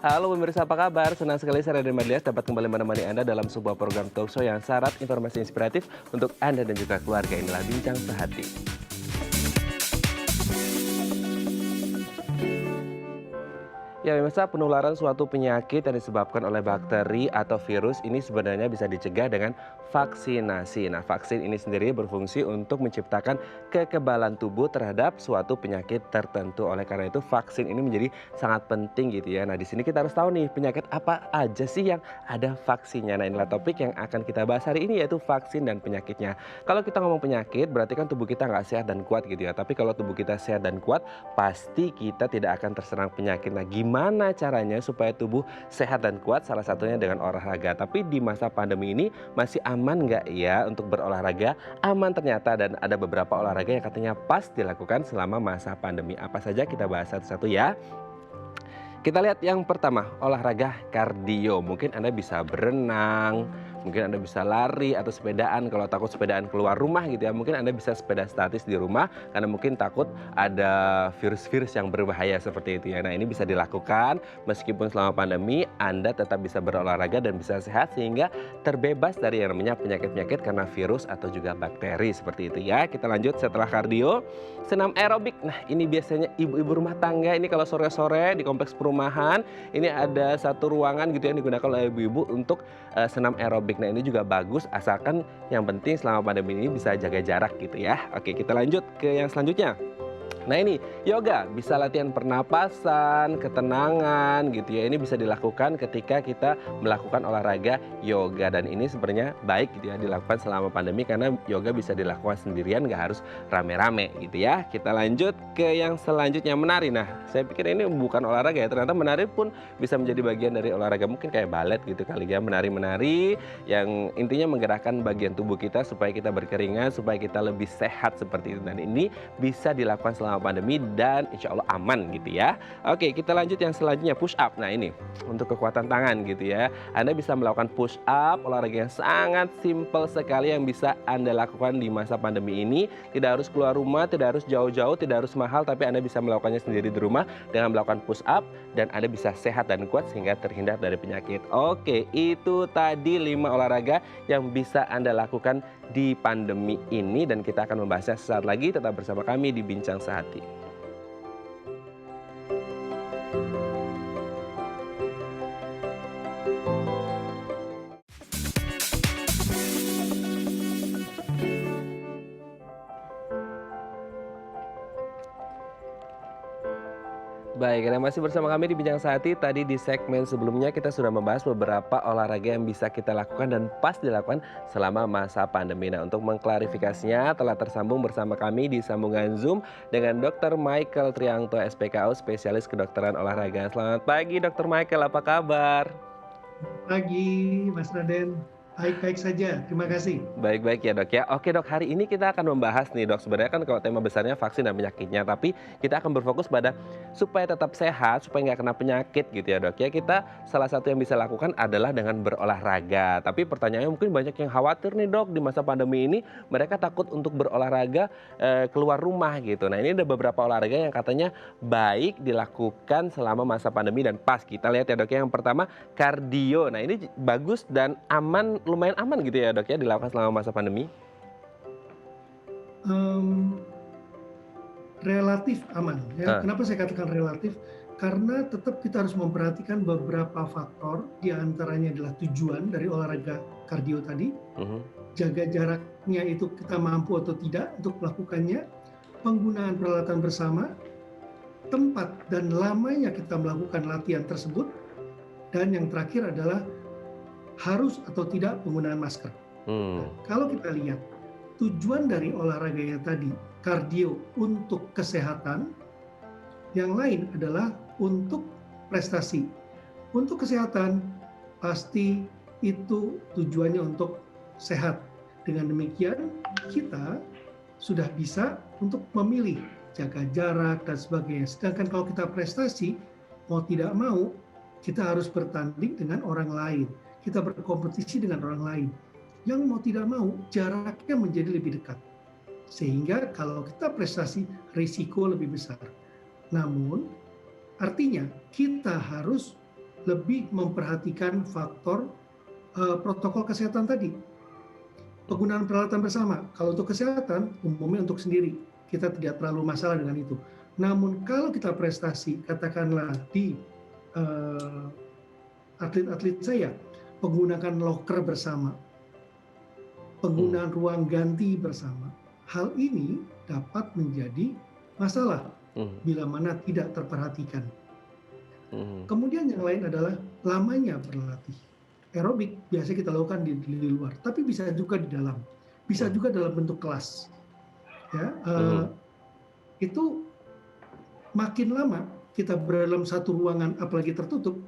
Halo pemirsa, apa kabar? Senang sekali saya Raden Madlias dapat kembali menemani Anda dalam sebuah program talkshow yang syarat informasi inspiratif untuk Anda dan juga keluarga. Inilah Bincang Sehati. Ya, pemirsa, penularan suatu penyakit yang disebabkan oleh bakteri atau virus ini sebenarnya bisa dicegah dengan vaksinasi. Nah, vaksin ini sendiri berfungsi untuk menciptakan kekebalan tubuh terhadap suatu penyakit tertentu. Oleh karena itu, vaksin ini menjadi sangat penting gitu ya. Nah, di sini kita harus tahu nih, penyakit apa aja sih yang ada vaksinnya. Nah, inilah topik yang akan kita bahas hari ini, yaitu vaksin dan penyakitnya. Kalau kita ngomong penyakit, berarti kan tubuh kita nggak sehat dan kuat gitu ya. Tapi kalau tubuh kita sehat dan kuat, pasti kita tidak akan terserang penyakit. Nah, gimana caranya supaya tubuh sehat dan kuat? Salah satunya dengan olahraga. Tapi di masa pandemi ini masih aman nggak ya untuk berolahraga? Aman ternyata, dan ada beberapa olahraga yang katanya pas dilakukan selama masa pandemi. Apa saja kita bahas satu-satu ya. Kita lihat yang pertama, olahraga kardio. Mungkin Anda bisa berenang, mungkin Anda bisa lari atau sepedaan. Kalau takut sepedaan keluar rumah gitu ya, mungkin Anda bisa sepeda statis di rumah karena mungkin takut ada virus-virus yang berbahaya seperti itu ya. Nah, ini bisa dilakukan meskipun selama pandemi Anda tetap bisa berolahraga dan bisa sehat sehingga terbebas dari yang namanya penyakit-penyakit karena virus atau juga bakteri seperti itu ya. Kita lanjut setelah kardio, senam aerobik. Nah, ini biasanya ibu-ibu rumah tangga ini kalau sore-sore di kompleks perumahan, ini ada satu ruangan gitu yang digunakan oleh ibu-ibu untuk senam aerobik. Nah, ini juga bagus asalkan yang penting selama pandemi ini bisa jaga jarak gitu ya. Oke, kita lanjut ke yang selanjutnya. Nah, ini yoga, bisa latihan pernapasan, ketenangan gitu ya. Ini bisa dilakukan ketika kita melakukan olahraga yoga, dan ini sebenarnya baik gitu ya dilakukan selama pandemi karena yoga bisa dilakukan sendirian, nggak harus rame-rame gitu ya. Kita lanjut ke yang selanjutnya, menari. Nah, saya pikir ini bukan olahraga ya, ternyata menari pun bisa menjadi bagian dari olahraga, mungkin kayak balet gitu kali ya. Menari-menari yang intinya menggerakkan bagian tubuh kita supaya kita berkeringat, supaya kita lebih sehat seperti itu, dan ini bisa dilakukan selama pandemi dan insya Allah aman gitu ya. Oke, kita lanjut yang selanjutnya, push up. Nah, ini untuk kekuatan tangan gitu ya. Anda bisa melakukan push up, olahraga yang sangat simple sekali yang bisa Anda lakukan di masa pandemi ini. Tidak harus keluar rumah, tidak harus jauh-jauh, tidak harus mahal, tapi Anda bisa melakukannya sendiri di rumah dengan melakukan push up, dan Anda bisa sehat dan kuat sehingga terhindar dari penyakit. Oke, itu tadi 5 olahraga yang bisa Anda lakukan di pandemi ini, dan kita akan membahasnya sesaat lagi. Tetap bersama kami di Bincang Sehati. Baik, Anda masih bersama kami di Bincang Sehati. Tadi di segmen sebelumnya kita sudah membahas beberapa olahraga yang bisa kita lakukan dan pas dilakukan selama masa pandemi. Nah, untuk mengklarifikasinya telah tersambung bersama kami di sambungan Zoom dengan Dr. Michael Triangto, SPKU, spesialis kedokteran olahraga. Selamat pagi, Dr. Michael, apa kabar? Pagi, Mas Raden. Baik-baik saja, terima kasih. Baik-baik ya dok ya. Oke dok, hari ini kita akan membahas nih dok. Sebenarnya kan kalau tema besarnya vaksin dan penyakitnya, tapi kita akan berfokus pada supaya tetap sehat, supaya nggak kena penyakit gitu ya dok ya. Kita salah satu yang bisa lakukan adalah dengan berolahraga. Tapi pertanyaannya mungkin banyak yang khawatir nih dok, di masa pandemi ini mereka takut untuk berolahraga keluar rumah gitu. Nah, ini ada beberapa olahraga yang katanya baik dilakukan selama masa pandemi dan pas. Kita lihat ya dok ya. Yang pertama, kardio. Nah, ini bagus dan aman, lumayan aman gitu ya dok ya dilakukan selama masa pandemi. Em, Relatif aman ya. Ah, Kenapa saya katakan relatif? Karena tetap kita harus memperhatikan beberapa faktor, di antaranya adalah tujuan dari olahraga kardio tadi, mhm. jaga jaraknya itu kita mampu atau tidak untuk melakukannya, penggunaan peralatan bersama, tempat dan lamanya kita melakukan latihan tersebut, dan yang terakhir adalah harus atau tidak penggunaan masker. Hmm. Nah, kalau kita lihat tujuan dari olahraganya tadi, kardio untuk kesehatan, yang lain adalah untuk prestasi. Untuk kesehatan, pasti itu tujuannya untuk sehat. Dengan demikian, kita sudah bisa untuk memilih jaga jarak dan sebagainya. Sedangkan kalau kita prestasi, mau tidak mau, kita harus bertanding dengan orang lain. Kita berkompetisi dengan orang lain. Yang mau tidak mau, jaraknya menjadi lebih dekat. Sehingga kalau kita prestasi, risiko lebih besar. Namun, artinya kita harus lebih memperhatikan faktor protokol kesehatan tadi. Penggunaan peralatan bersama, kalau untuk kesehatan umumnya untuk sendiri, kita tidak terlalu masalah dengan itu. Namun kalau kita prestasi, katakanlah di eh, atlet-atlet saya, menggunakan loker bersama, Hmm. penggunaan ruang ganti bersama, hal ini dapat menjadi masalah Hmm. bila mana tidak terperhatikan. Hmm. Kemudian yang lain adalah lamanya berlatih. Aerobik biasa kita lakukan di luar, tapi bisa juga di dalam, bisa Hmm. juga dalam bentuk kelas. Ya, Hmm. itu makin lama kita berada dalam satu ruangan, apalagi tertutup,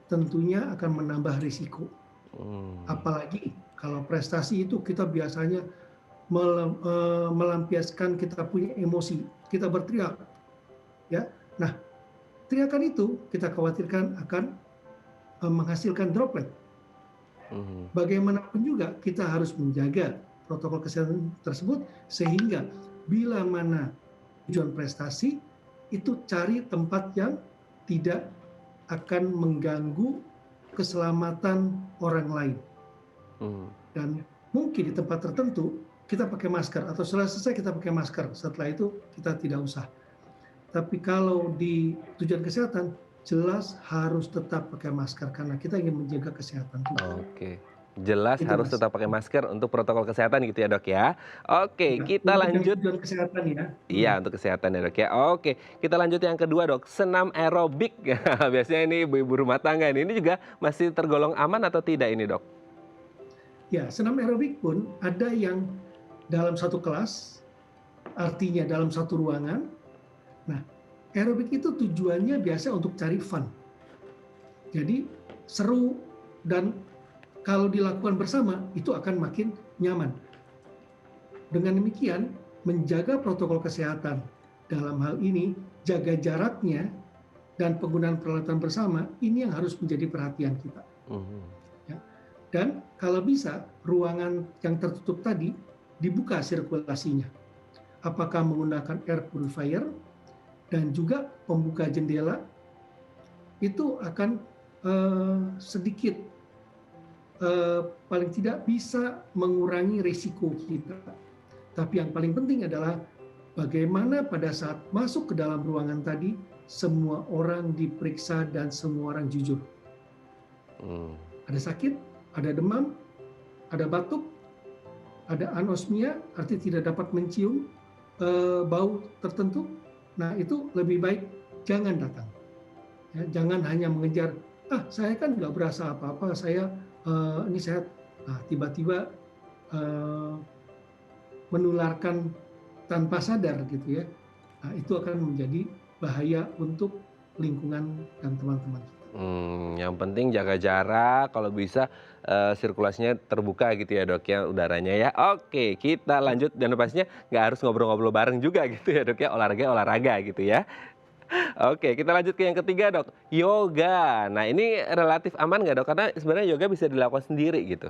tentunya akan menambah risiko. Hmm. Apalagi kalau prestasi itu kita biasanya melampiaskan kita punya emosi, kita berteriak, ya. Nah, teriakan itu kita khawatirkan akan menghasilkan droplet. Hmm. Bagaimanapun juga kita harus menjaga protokol kesehatan tersebut sehingga bila mana tujuan prestasi itu cari tempat yang tidak akan mengganggu keselamatan orang lain. Hmm. Dan mungkin di tempat tertentu kita pakai masker atau setelah selesai kita pakai masker, setelah itu kita tidak usah. Tapi kalau di tujuan kesehatan jelas harus tetap pakai masker karena kita ingin menjaga kesehatan tubuh. Oke. Jelas Itu harus Mas. tetap pakai masker untuk protokol kesehatan gitu ya, Dok, ya. Oke, Ya, kita untuk yang lanjut. tujuan kesehatan ya. Iya, untuk kesehatan ya, Dok, ya. Oke, kita lanjut yang kedua, Dok, senam aerobik. Biasanya ini ibu-ibu rumah tangga ini juga masih tergolong aman atau tidak ini, Dok? Ya, senam aerobik pun ada yang dalam satu kelas, artinya dalam satu ruangan. Nah, aerobik itu tujuannya biasa untuk cari fun. Jadi seru dan kalau dilakukan bersama itu akan makin nyaman. Dengan demikian, menjaga protokol kesehatan dalam hal ini, jaga jaraknya dan penggunaan peralatan bersama ini yang harus menjadi perhatian kita. Mhm. Ya. Dan kalau bisa ruangan yang tertutup tadi dibuka sirkulasinya. Apakah menggunakan air purifier dan juga pembuka jendela itu akan sedikit paling tidak bisa mengurangi risiko kita. Tapi yang paling penting adalah bagaimana pada saat masuk ke dalam ruangan tadi semua orang diperiksa dan semua orang jujur. Mmm. Ada sakit, ada demam, ada batuk, ada anosmia, artinya tidak dapat mencium bau tertentu. Nah itu lebih baik jangan datang. Ya, jangan hanya mengejar, saya kan nggak berasa apa-apa, saya ini sehat. Nah, tiba-tiba uh, menularkan tanpa sadar gitu ya. Nah, itu akan menjadi bahaya untuk lingkungan dan teman-teman kita. Yang penting jaga jarak, kalau bisa, sirkulasinya terbuka gitu ya, Dok, ya, udaranya ya. Oke, kita Ya, lanjut dan pastinya nggak harus ngobrol-ngobrol bareng juga gitu ya, Dok, ya, olahraga gitu ya. Oke, kita lanjut ke yang ketiga, Dok, yoga. Nah, ini relatif aman nggak, Dok? Karena sebenarnya yoga bisa dilakukan sendiri gitu.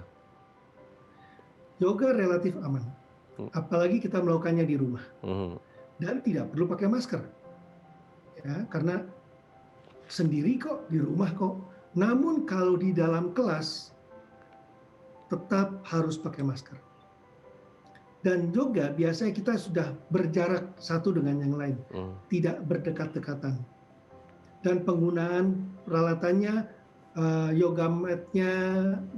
yoga relatif aman, Mmm. apalagi kita melakukannya di rumah Mhm. dan tidak perlu pakai masker, ya karena sendiri kok di rumah kok. Namun kalau di dalam kelas tetap harus pakai masker. Dan yoga biasanya kita sudah berjarak satu dengan yang lain, Mmm. tidak berdekat-dekatan. Dan penggunaan peralatannya, yoga mat-nya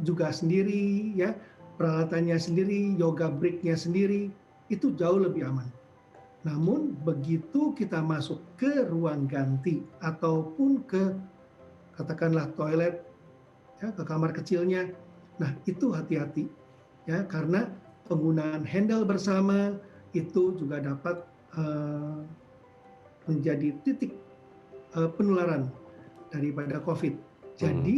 juga sendiri ya, peralatannya sendiri, yoga brick-nya sendiri, itu jauh lebih aman. Namun begitu kita masuk ke ruang ganti ataupun ke katakanlah toilet ya, ke kamar kecilnya, nah itu hati-hati ya karena penggunaan handle bersama itu juga dapat uh, menjadi titik penularan daripada COVID. Mmm. Jadi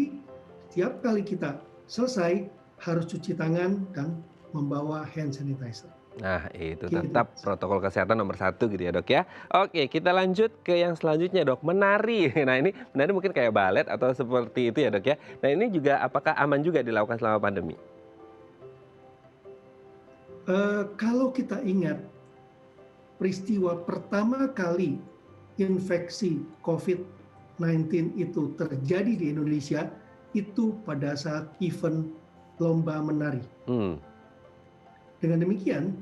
setiap kali kita selesai harus cuci tangan dan membawa hand sanitizer. Nah, itu Gitu. tetap protokol kesehatan nomor satu gitu ya, Dok, ya. Oke, kita lanjut ke yang selanjutnya, Dok, menari. Nah, ini menari mungkin kayak balet atau seperti itu ya, Dok, ya. Nah, ini juga apakah aman juga dilakukan selama pandemi? Kalau kita ingat peristiwa pertama kali infeksi COVID COVID-19 itu terjadi di Indonesia itu pada saat event lomba menari. Hmm. Dengan demikian,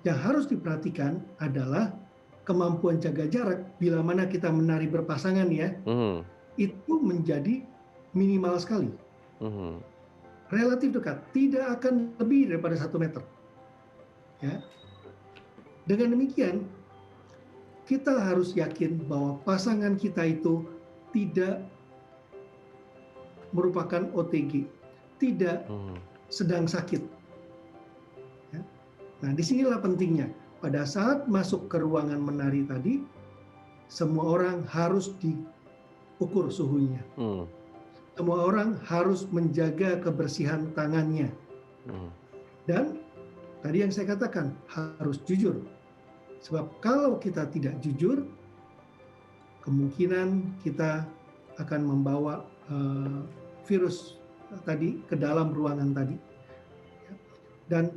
yang harus diperhatikan adalah kemampuan jaga jarak bila mana kita menari berpasangan ya, Hmm. itu menjadi minimal sekali. Hmm. Relatif dekat, tidak akan lebih daripada 1 meter. Ya. Dengan demikian, kita harus yakin bahwa pasangan kita itu tidak merupakan OTG, tidak Hmm. sedang sakit. Ya. Nah, disinilah pentingnya. Pada saat masuk ke ruangan menari tadi, semua orang harus diukur suhunya. Hmm. Semua orang harus menjaga kebersihan tangannya. Hmm. Dan tadi yang saya katakan, harus jujur. Sebab kalau kita tidak jujur, kemungkinan kita akan membawa virus tadi ke dalam ruangan tadi. Dan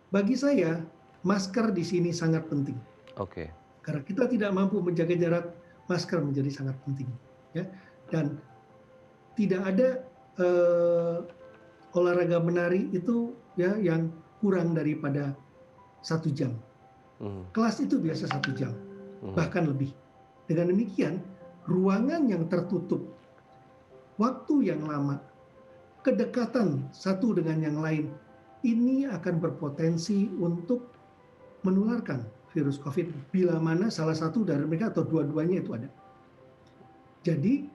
bagi saya, masker di sini sangat penting. Oke. Karena kita tidak mampu menjaga jarak, masker menjadi sangat penting. Ya. Dan tidak ada olahraga menari itu ya yang kurang daripada 1 jam. Hmm. Kelas itu biasa 1 jam, Hmm. bahkan lebih. Dengan demikian, ruangan yang tertutup, waktu yang lama, kedekatan satu dengan yang lain, ini akan berpotensi untuk menularkan virus COVID bila mana salah satu dari mereka atau dua-duanya itu ada. Jadi,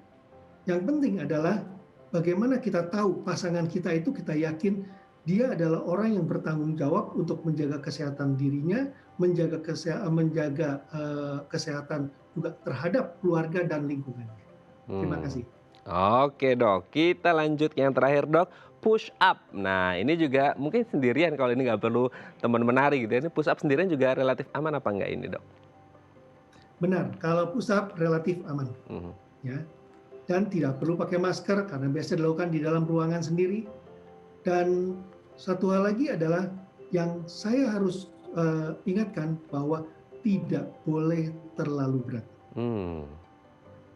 yang penting adalah bagaimana kita tahu pasangan kita itu kita yakin dia adalah orang yang bertanggung jawab untuk menjaga kesehatan dirinya, menjaga kesehatan juga terhadap keluarga dan lingkungannya. Terima Hmm. kasih. Oke dok, kita lanjut yang terakhir dok, push up. Nah ini juga mungkin sendirian kalau ini nggak perlu teman menari gitu ya. Ini push up sendirian juga relatif aman apa enggak ini dok? Benar, kalau push up relatif aman, Hmm. ya, dan tidak perlu pakai masker karena biasa dilakukan di dalam ruangan sendiri. Dan satu hal lagi adalah yang saya harus ingatkan bahwa tidak boleh terlalu berat. Hmm.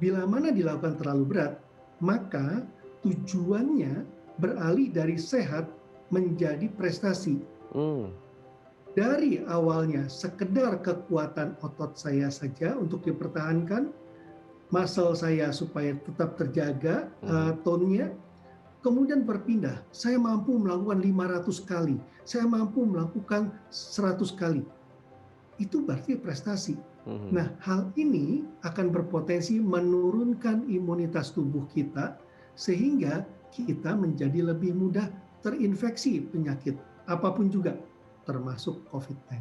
Bila mana dilakukan terlalu berat, maka tujuannya beralih dari sehat menjadi prestasi. Hmm. Dari awalnya sekedar kekuatan otot saya saja untuk dipertahankan, muscle saya supaya tetap terjaga tone-nya, kemudian berpindah. Saya mampu melakukan 500 kali, saya mampu melakukan 100 kali. Itu berarti prestasi. Hmm. Nah, hal ini akan berpotensi menurunkan imunitas tubuh kita sehingga kita menjadi lebih mudah terinfeksi penyakit apapun juga, termasuk COVID-19.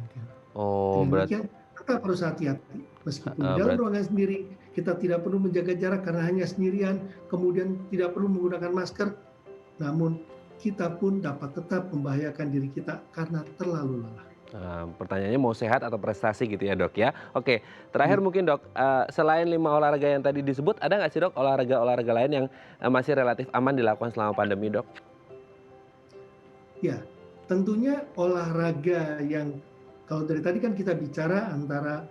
Oh Dengan berat, demikian, tetap harus hati-hati. Meskipun di dalam berat. ruangan sendiri, kita tidak perlu menjaga jarak karena hanya sendirian, kemudian tidak perlu menggunakan masker, namun kita pun dapat tetap membahayakan diri kita karena terlalu lelah. Pertanyaannya mau sehat atau prestasi gitu ya dok ya. Oke, terakhir Ya. mungkin dok, selain 5 olahraga yang tadi disebut, ada nggak sih dok olahraga-olahraga lain yang masih relatif aman dilakukan selama pandemi dok? Ya, tentunya olahraga yang kalau dari tadi kan kita bicara antara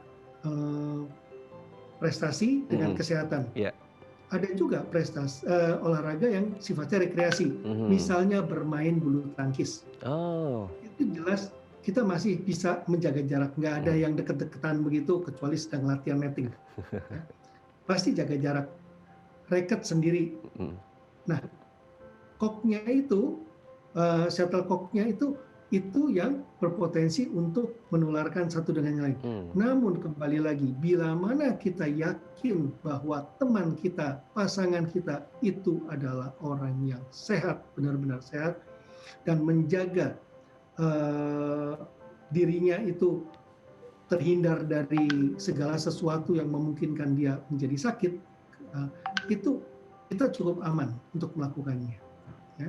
prestasi dengan kesehatan. Iya. Ada juga olahraga yang sifatnya rekreasi, Mhm. misalnya bermain bulu tangkis. Oh. Itu jelas kita masih bisa menjaga jarak, nggak ada yang deket-deketan begitu kecuali sedang latihan netting. Ya. Pasti jaga jarak, racket sendiri. Mhm. Nah, koknya itu, shuttlecocknya itu yang berpotensi untuk menularkan satu dengan yang lain. Namun kembali lagi, bila mana kita yakin bahwa teman kita, pasangan kita itu adalah orang yang sehat, benar-benar sehat, dan menjaga dirinya itu terhindar dari segala sesuatu yang memungkinkan dia menjadi sakit, itu kita cukup aman untuk melakukannya. Ya,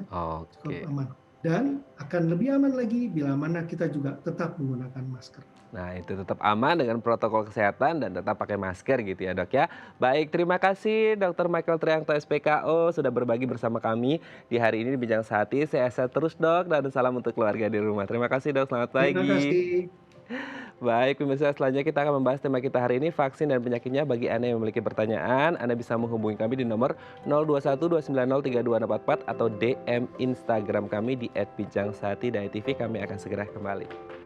cukup Oke. aman. Dan akan lebih aman lagi bila mana kita juga tetap menggunakan masker. Nah itu tetap aman dengan protokol kesehatan dan tetap pakai masker gitu ya dok ya. Baik, terima kasih Dr. Michael Triangto SPKO sudah berbagi bersama kami di hari ini di Bincang Sehati. Sehat terus dok dan salam untuk keluarga di rumah. Terima kasih dok, selamat Terima pagi. kasih. Baik, pemirsa, selanjutnya kita akan membahas tema kita hari ini, vaksin dan penyakitnya. Bagi Anda yang memiliki pertanyaan, Anda bisa menghubungi kami di nomor 0212903244 atau DM Instagram kami di @bincangsaati.tv. Kami akan segera kembali.